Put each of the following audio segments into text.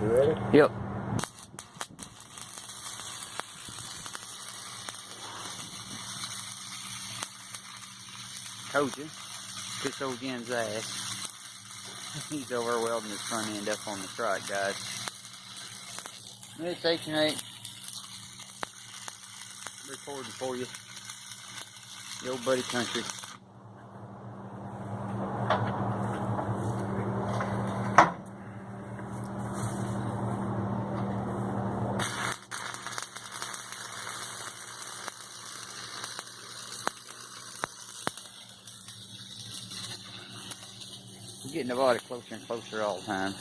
You ready? Yep. Told you. Kiss old Jen's ass. He's over welding his front end up on the strike, guys. It's 8 and 8. Recording for you. The old buddy country. We're getting the body closer and closer all the time.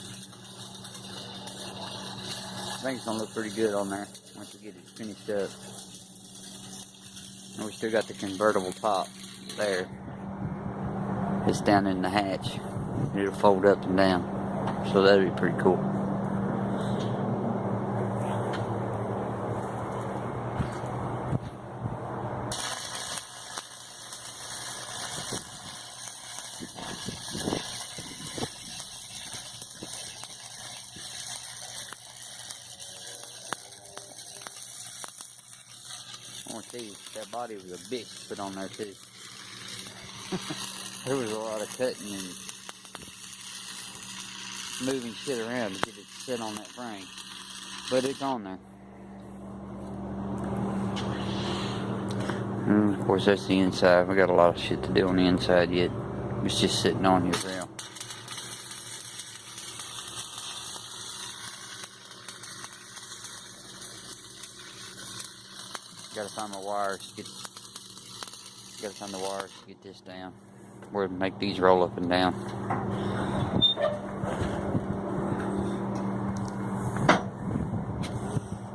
I think it's gonna look pretty good on there once we get it finished up. And we still got the convertible top there. It's down in the hatch. It'll fold up and down. So that'd be pretty cool. I want to tell you, that body was a bitch to put on there too. There was a lot of cutting and moving shit around to get it set on that frame. But it's on there. And of course that's the inside. We got a lot of shit to do on the inside yet. It's just sitting on here now. Gotta find my wires to get this down. Where to make these roll up and down.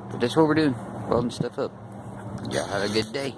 But that's what we're doing. Welding stuff up. Y'all have a good day.